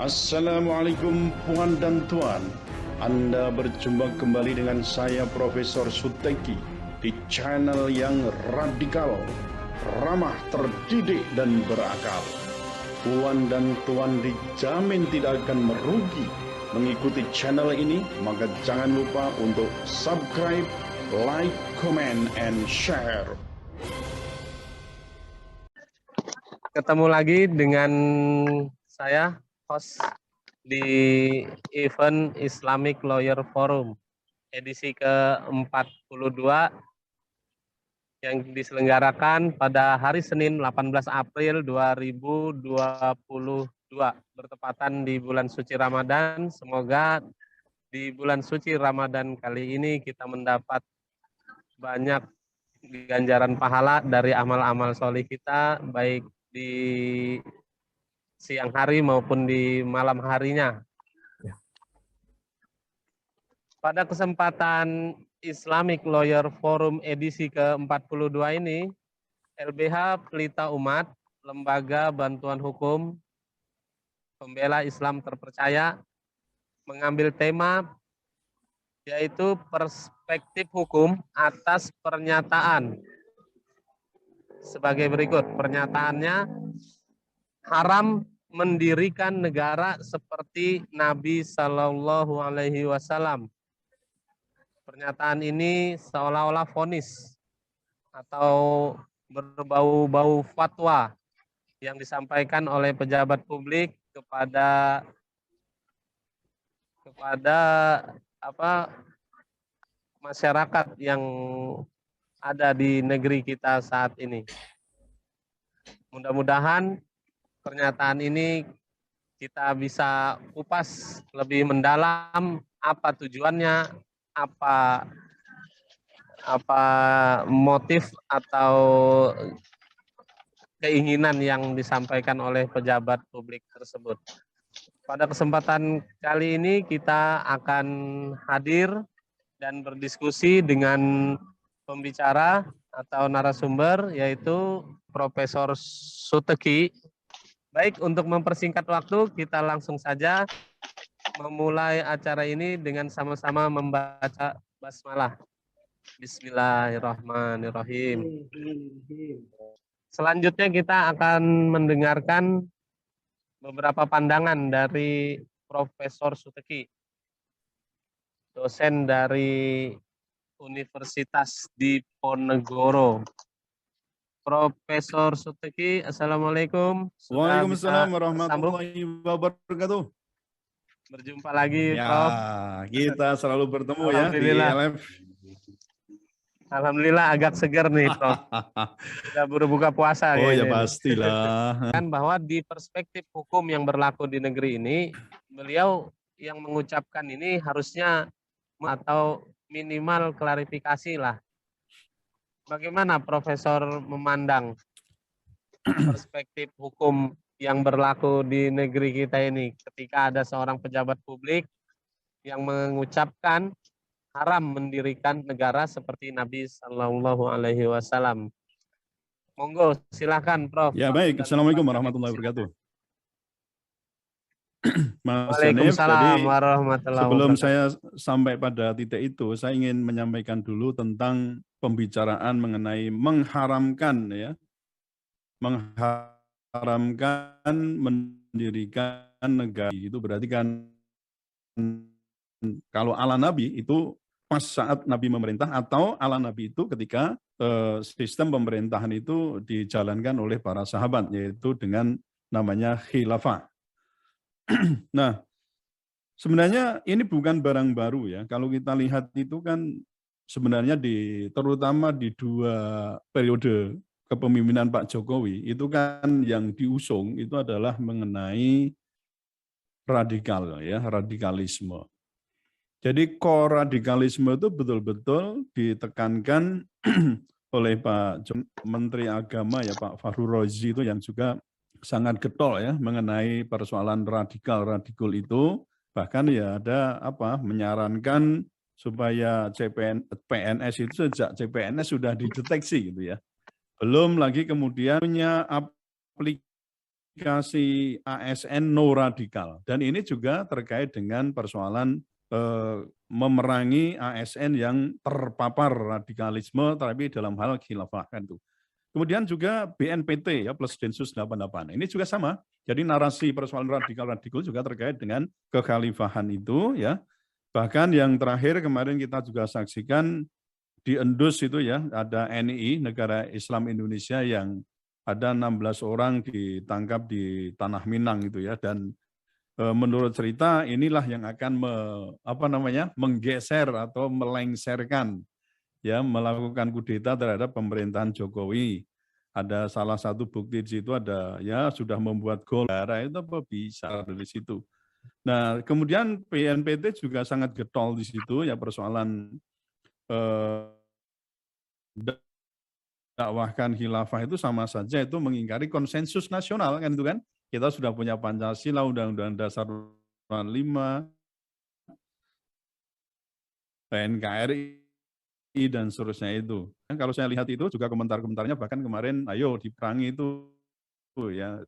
Assalamualaikum puan dan tuan. Anda berjumpa kembali dengan saya Profesor Suteki di channel yang radikal, ramah, terdidik, dan berakal. Puan dan tuan dijamin tidak akan merugi mengikuti channel ini, maka jangan lupa untuk subscribe, like, comment, and share. Ketemu lagi dengan saya, host di event Islamic Lawyer Forum edisi ke-42 yang diselenggarakan pada hari Senin 18 April 2022 bertepatan di bulan suci Ramadan. Semoga di bulan suci Ramadan kali ini kita mendapat banyak ganjaran pahala dari amal-amal soleh kita, baik di siang hari maupun di malam harinya. Pada kesempatan Islamic Lawyer Forum edisi ke-42 ini, LBH Pelita Umat, Lembaga Bantuan Hukum Pembela Islam Terpercaya, mengambil tema yaitu perspektif hukum atas pernyataan. Sebagai berikut, pernyataannya, haram mendirikan negara seperti Nabi Shallallahu Alaihi Wasallam. Pernyataan ini seolah-olah vonis atau berbau-bau fatwa yang disampaikan oleh pejabat publik kepada masyarakat yang ada di negeri kita saat ini. Mudah-mudahan pernyataan ini kita bisa kupas lebih mendalam apa tujuannya, apa motif atau keinginan yang disampaikan oleh pejabat publik tersebut. Pada kesempatan kali ini kita akan hadir dan berdiskusi dengan pembicara atau narasumber yaitu Profesor Suteki. Baik, untuk mempersingkat waktu kita langsung saja memulai acara ini dengan sama-sama membaca basmalah. Bismillahirrahmanirrahim. Selanjutnya kita akan mendengarkan beberapa pandangan dari Profesor Suteki, dosen dari Universitas Diponegoro. Profesor Suteki, Assalamualaikum. Waalaikumsalam warahmatullahi wabarakatuh. Berjumpa lagi, ya, Prof. Kita selalu bertemu ya di LF. Alhamdulillah agak segar nih, Prof. Sudah berbuka puasa. Oh ya pastilah. Kan bahwa di perspektif hukum yang berlaku di negeri ini, beliau yang mengucapkan ini harusnya atau minimal klarifikasi lah. Bagaimana Profesor memandang perspektif hukum yang berlaku di negeri kita ini ketika ada seorang pejabat publik yang mengucapkan haram mendirikan negara seperti Nabi Shallallahu Alaihi Wasallam? Monggo, silakan, Prof. Ya baik, Assalamualaikum warahmatullahi wabarakatuh. Mas Janif, Waalaikumsalam warahmatullahi sebelum wabarakatuh. saya sampai pada titik itu, saya ingin menyampaikan dulu tentang pembicaraan mengenai mengharamkan mendirikan negara. Itu berarti kan kalau ala Nabi itu pas saat Nabi memerintah, atau ala Nabi itu ketika sistem pemerintahan itu dijalankan oleh para sahabat, yaitu dengan namanya khilafah. Nah, sebenarnya ini bukan barang baru ya. Kalau kita lihat itu kan sebenarnya terutama di dua periode kepemimpinan Pak Jokowi, itu kan yang diusung itu adalah mengenai radikalisme. Jadi core radikalisme itu betul-betul ditekankan oleh Pak Menteri Agama ya, Pak Fahru Rozi, itu yang juga sangat getol ya mengenai persoalan radikal itu. Bahkan ya ada menyarankan supaya PNS itu sejak CPNS sudah dideteksi gitu ya. Belum lagi kemudian punya aplikasi ASN no radikal. Dan ini juga terkait dengan persoalan memerangi ASN yang terpapar radikalisme tapi dalam hal khilafah kan itu. Kemudian juga BNPT ya plus Densus 88. Ini juga sama. Jadi narasi persoalan radikal juga terkait dengan kekhalifahan itu ya. Bahkan yang terakhir kemarin kita juga saksikan di Endus itu ya, ada NII, Negara Islam Indonesia, yang ada 16 orang ditangkap di Tanah Minang itu ya, dan menurut cerita inilah yang akan menggeser atau melengsarkan ya, melakukan kudeta terhadap pemerintahan Jokowi. Ada salah satu bukti di situ, ada ya sudah membuat gol darah itu apa bisa dari situ. Nah, kemudian BNPT juga sangat getol di situ ya, persoalan dakwahkan khilafah itu sama saja itu mengingkari konsensus nasional kan itu kan. Kita sudah punya Pancasila, Undang-Undang Dasar 45, NKRI dan seterusnya itu. Kalau saya lihat itu juga komentar-komentarnya, bahkan kemarin ayo diperangi itu ya,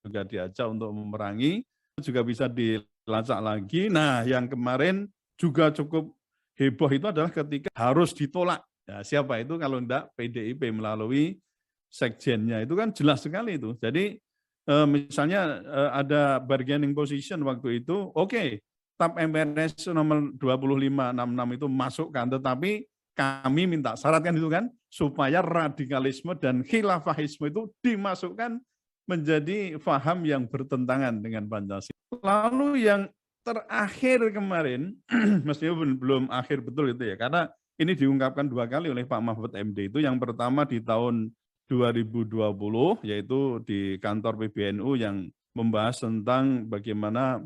juga diajak untuk memerangi, juga bisa dilacak lagi. Nah, yang kemarin juga cukup heboh itu adalah ketika harus ditolak. Ya, siapa itu kalau enggak PDIP melalui sekjennya, itu kan jelas sekali itu. Jadi misalnya ada bargaining position waktu itu, oke, TAP MPRS nomor 2566 itu masukkan, tetapi kami minta syarat kan itu kan, supaya radikalisme dan khilafahisme itu dimasukkan menjadi faham yang bertentangan dengan Pancasila. Lalu yang terakhir kemarin, mestinya belum akhir betul itu ya, karena ini diungkapkan 2 kali oleh Pak Mahfud MD itu. Yang pertama di tahun 2020, yaitu di kantor PBNU yang membahas tentang bagaimana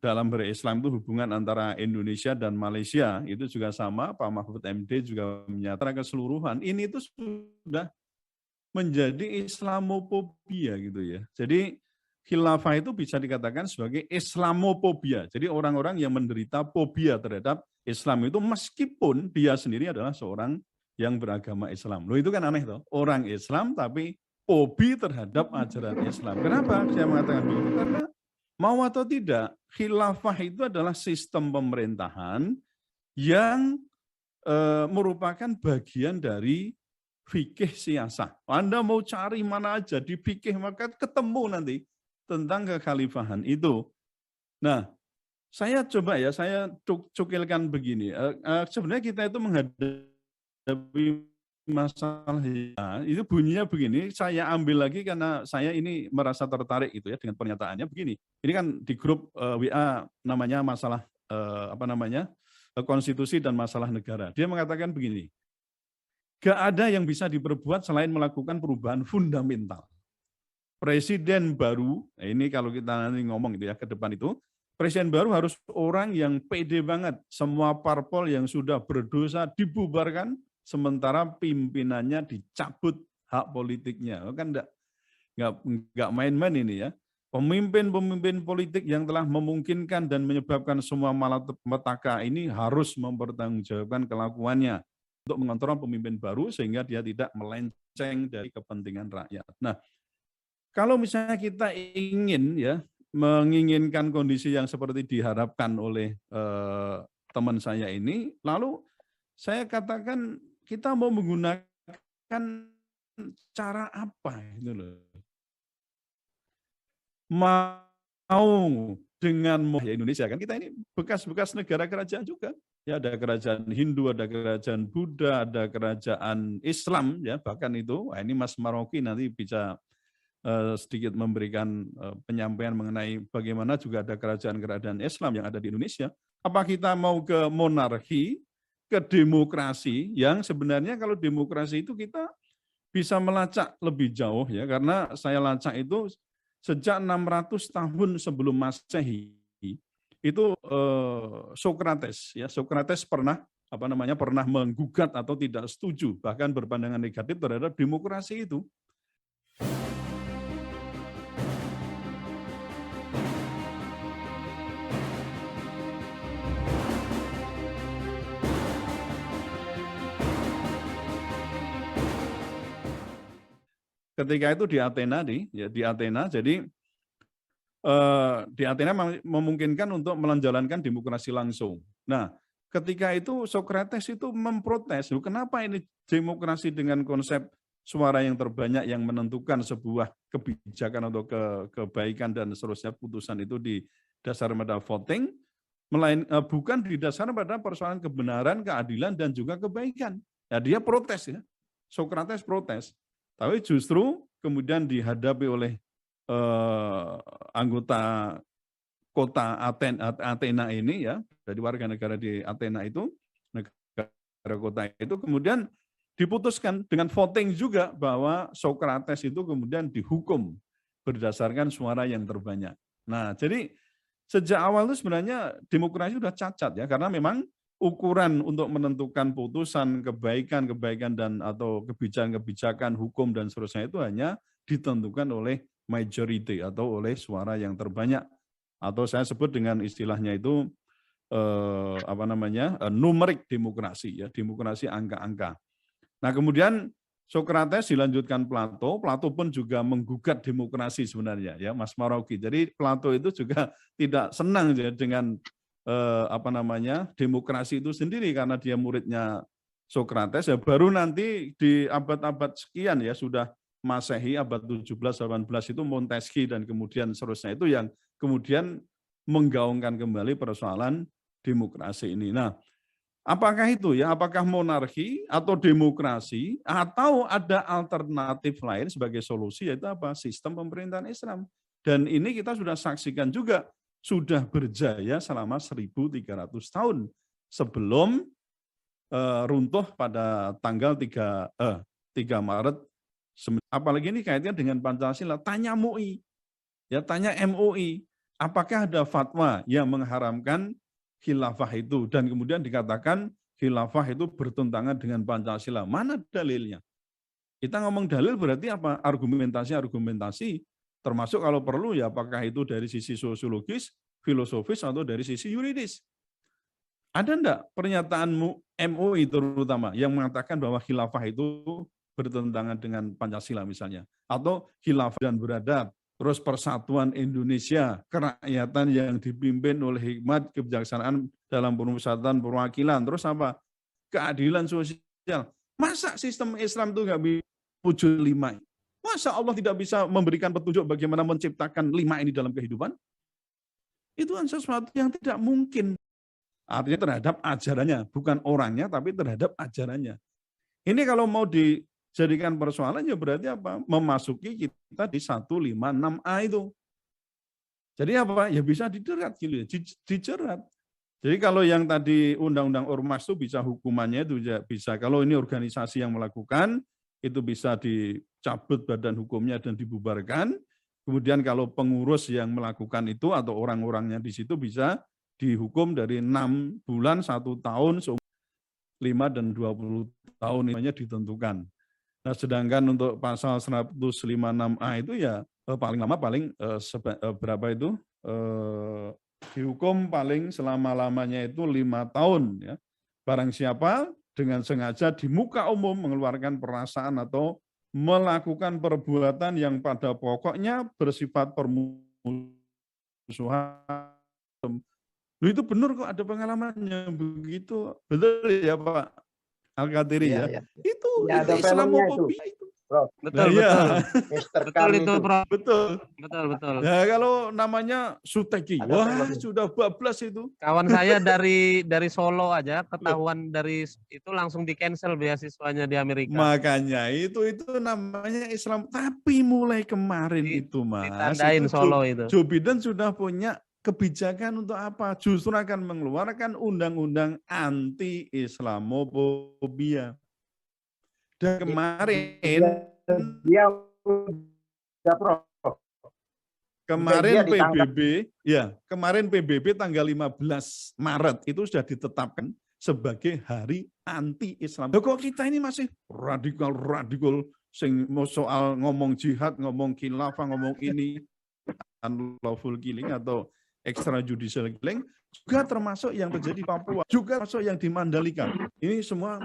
dalam berislam itu hubungan antara Indonesia dan Malaysia. Itu juga sama, Pak Mahfud MD juga menyatakan keseluruhan ini itu sudah menjadi Islamofobia gitu ya. Jadi khilafah itu bisa dikatakan sebagai Islamofobia. Jadi orang-orang yang menderita fobia terhadap Islam itu meskipun dia sendiri adalah seorang yang beragama Islam. Loh itu kan aneh toh. Orang Islam tapi fobi terhadap ajaran Islam. Kenapa saya mengatakan begitu? Karena mau atau tidak, khilafah itu adalah sistem pemerintahan yang merupakan bagian dari fikih siasah. Anda mau cari mana aja di fikih, maka ketemu nanti tentang kekhalifahan itu. Nah, saya coba ya, saya cukilkan begini. Sebenarnya kita itu menghadapi masalah itu bunyinya begini. Saya ambil lagi karena saya ini merasa tertarik itu ya dengan pernyataannya begini. Ini kan di grup WA namanya masalah konstitusi dan masalah negara. Dia mengatakan begini. Gak ada yang bisa diperbuat selain melakukan perubahan fundamental. Presiden baru, ini kalau kita nanti ngomong gitu ya ke depan itu, presiden baru harus orang yang pede banget. Semua parpol yang sudah berdosa dibubarkan, sementara pimpinannya dicabut hak politiknya. Kan enggak main-main ini ya. Pemimpin-pemimpin politik yang telah memungkinkan dan menyebabkan semua malapetaka ini harus mempertanggungjawabkan kelakuannya untuk mengontrol pemimpin baru sehingga dia tidak melenceng dari kepentingan rakyat. Nah, kalau misalnya kita ingin ya menginginkan kondisi yang seperti diharapkan oleh teman saya ini, lalu saya katakan kita mau menggunakan cara apa itu loh. Mau dengan Indonesia kan kita ini bekas-bekas negara kerajaan juga. Ya, ada kerajaan Hindu, ada kerajaan Buddha, ada kerajaan Islam ya, bahkan itu. Wah, ini Mas Maroki nanti bisa sedikit memberikan penyampaian mengenai bagaimana juga ada kerajaan-kerajaan Islam yang ada di Indonesia. Apa kita mau ke monarki, ke demokrasi yang sebenarnya kalau demokrasi itu kita bisa melacak lebih jauh ya, karena saya lacak itu sejak 600 tahun sebelum Masehi itu Sokrates ya, Sokrates pernah pernah menggugat atau tidak setuju bahkan berpandangan negatif terhadap demokrasi itu. ketika itu di Athena di Athena, jadi di Athena memungkinkan untuk menjalankan demokrasi langsung. Nah, ketika itu Socrates itu memprotes, kenapa ini demokrasi dengan konsep suara yang terbanyak yang menentukan sebuah kebijakan atau kebaikan dan seterusnya, putusan itu di dasar pada voting, bukan didasarkan pada persoalan kebenaran, keadilan, dan juga kebaikan. Ya, dia protes ya, Socrates protes. Tapi justru kemudian dihadapi oleh anggota kota Athena ini ya, dari warga negara di Athena itu, negara kota itu, kemudian diputuskan dengan voting juga bahwa Socrates itu kemudian dihukum berdasarkan suara yang terbanyak. Nah, jadi sejak awal itu sebenarnya demokrasi sudah cacat ya, karena memang ukuran untuk menentukan putusan kebaikan dan atau kebijakan hukum dan seterusnya itu hanya ditentukan oleh majority atau oleh suara yang terbanyak, atau saya sebut dengan istilahnya itu numerik demokrasi ya, demokrasi angka-angka. Nah, kemudian Socrates dilanjutkan Plato pun juga menggugat demokrasi sebenarnya ya, Mas Marogi. Jadi Plato itu juga tidak senang ya dengan demokrasi itu sendiri, karena dia muridnya Socrates ya, baru nanti di abad-abad sekian ya, sudah Masehi abad 17-18 itu Montesquieu dan kemudian seterusnya itu yang kemudian menggaungkan kembali persoalan demokrasi ini. Nah, apakah itu ya? Apakah monarki atau demokrasi atau ada alternatif lain sebagai solusi, yaitu apa? Sistem pemerintahan Islam. Dan ini kita sudah saksikan juga sudah berjaya selama 1.300 tahun sebelum runtuh pada tanggal 3 Maret. Apalagi ini kaitannya dengan Pancasila. Tanya MUI, ya tanya MUI, apakah ada fatwa yang mengharamkan khilafah itu, dan kemudian dikatakan khilafah itu bertentangan dengan Pancasila. Mana dalilnya? Kita ngomong dalil berarti apa? Argumentasi, termasuk kalau perlu ya apakah itu dari sisi sosiologis, filosofis, atau dari sisi yuridis. Ada enggak pernyataan MUI terutama yang mengatakan bahwa khilafah itu bertentangan dengan Pancasila misalnya, atau khilafah dan beradab, terus persatuan Indonesia, kerakyatan yang dipimpin oleh hikmat kebijaksanaan dalam pemusatan perwakilan, terus apa? Keadilan sosial. Masa sistem Islam itu nggak bisa wujud 5? Masa Allah tidak bisa memberikan petunjuk bagaimana menciptakan 5 ini dalam kehidupan? Itu kan sesuatu yang tidak mungkin. Artinya terhadap ajarannya, bukan orangnya, tapi terhadap ajarannya. Ini kalau mau dijadikan persoalan ya berarti apa? Memasuki kita di 156A itu. Jadi apa? Ya bisa dijerat gitu ya, dijerat. Jadi kalau yang tadi undang-undang ormas itu bisa hukumannya itu bisa, kalau ini organisasi yang melakukan itu bisa dicabut badan hukumnya dan dibubarkan. Kemudian kalau pengurus yang melakukan itu atau orang-orangnya di situ bisa dihukum dari 6 bulan, 1 tahun, 5 dan 20 tahun namanya ditentukan. Nah, sedangkan untuk pasal 156A itu ya paling lama berapa itu? Dihukum paling selama-lamanya itu 5 tahun ya. Barang siapa dengan sengaja di muka umum mengeluarkan perasaan atau melakukan perbuatan yang pada pokoknya bersifat permusuhan. Itu benar kok, ada pengalamannya begitu. Betul ya Pak Al-Qadiri ya. Ya. Itu ada Islamofobia itu. Betul, nah, betul itu, Prof. Betul. Ya kalau namanya Suteki, wah sudah bablas itu. Kawan saya dari Solo aja ketahuan dari itu langsung di-cancel beasiswanya di Amerika. Makanya itu namanya Islam. Tapi mulai kemarin itu Mas, ditandain itu Solo itu. Joe Biden sudah punya kebijakan untuk apa? Justru akan mengeluarkan undang-undang anti-Islamofobia. Dan kemarin dia kemarin PBB tanggal 15 Maret itu sudah ditetapkan sebagai hari anti-Islam. Kok kita ini masih radikal sing soal ngomong jihad, ngomong khilafah, ngomong ini unlawful killing atau extrajudicial killing, juga termasuk yang terjadi di Papua, juga termasuk yang di Mandalika. Ini semua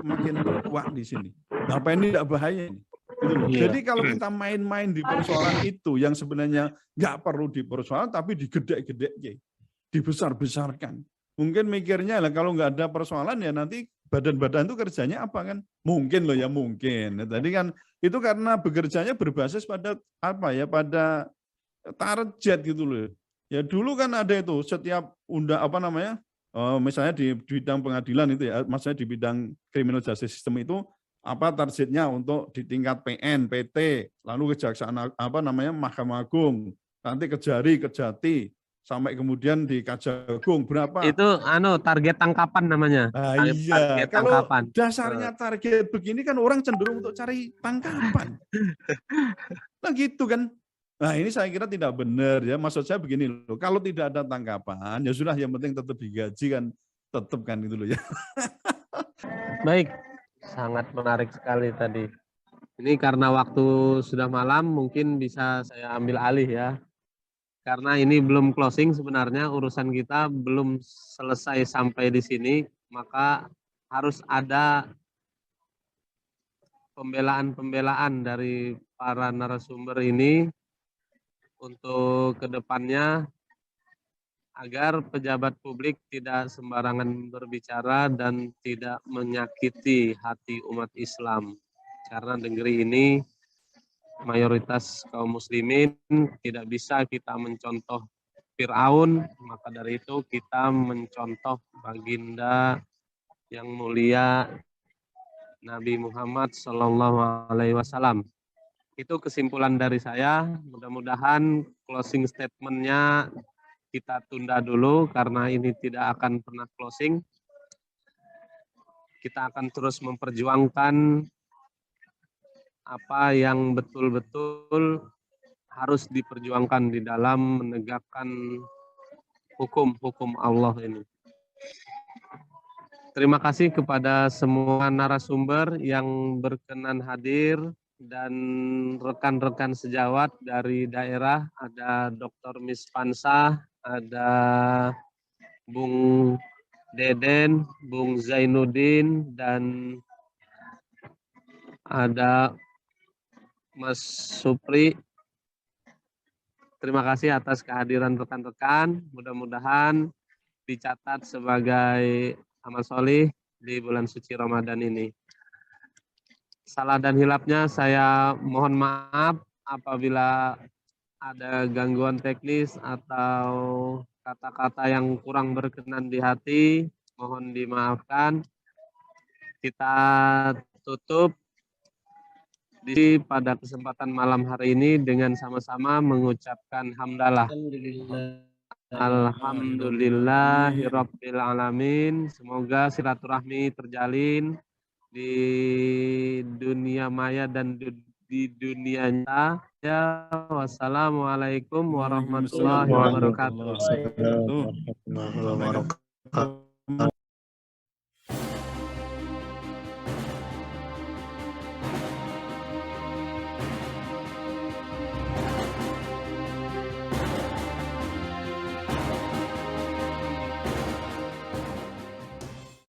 makin kuat di sini. Apa ini tidak bahaya ini? Gitu loh. Iya. Jadi kalau kita main-main di persoalan itu yang sebenarnya nggak perlu dipersoalkan tapi digede-gede, dibesar-besarkan. Mungkin mikirnya lah kalau nggak ada persoalan ya nanti badan-badan itu kerjanya apa kan? Mungkin loh ya mungkin. Tadi kan itu karena bekerjanya berbasis pada apa ya? Pada target gitu loh. Ya dulu kan ada itu setiap apa namanya? Misalnya di bidang pengadilan itu ya, maksudnya di bidang criminal justice system itu apa targetnya untuk di tingkat PN, PT, lalu kejaksaan apa namanya Mahkamah Agung, nanti Kejari, Kejati, sampai kemudian di Kejagung berapa? Itu target tangkapan namanya. Nah, iya, Target kalau tangkapan. dasarnya target begini kan orang cenderung untuk cari tangkapan. Nah gitu kan. Nah ini saya kira tidak benar ya. Maksud saya begini loh, kalau tidak ada tangkapan ya sudah yang penting tetap digaji kan, tetap kan gitu loh ya. Baik, sangat menarik sekali tadi. Ini karena waktu sudah malam mungkin bisa saya ambil alih ya. Karena ini belum closing sebenarnya, urusan kita belum selesai sampai di sini, maka harus ada pembelaan-pembelaan dari para narasumber ini untuk kedepannya agar pejabat publik tidak sembarangan berbicara dan tidak menyakiti hati umat Islam. Karena negeri ini mayoritas kaum muslimin, tidak bisa kita mencontoh Fir'aun, maka dari itu kita mencontoh baginda yang mulia Nabi Muhammad SAW. Itu kesimpulan dari saya. Mudah-mudahan closing statement-nya kita tunda dulu karena ini tidak akan pernah closing. Kita akan terus memperjuangkan apa yang betul-betul harus diperjuangkan di dalam menegakkan hukum-hukum Allah ini. Terima kasih kepada semua narasumber yang berkenan hadir dan rekan-rekan sejawat dari daerah. Ada Dr. Mispansa, ada Bung Deden, Bung Zainuddin, dan ada Mas Supri. Terima kasih atas kehadiran rekan-rekan. Mudah-mudahan dicatat sebagai amal solih di bulan suci Ramadan ini. Salah dan hilapnya saya mohon maaf apabila ada gangguan teknis atau kata-kata yang kurang berkenan di hati, mohon dimaafkan. Kita tutup pada kesempatan malam hari ini dengan sama-sama mengucapkan hamdalah. Alhamdulillahirabbil alamin. Semoga silaturahmi terjalin di dunia maya dan di dunia nyata. Ya, wassalamualaikum warahmatullahi wabarakatuh.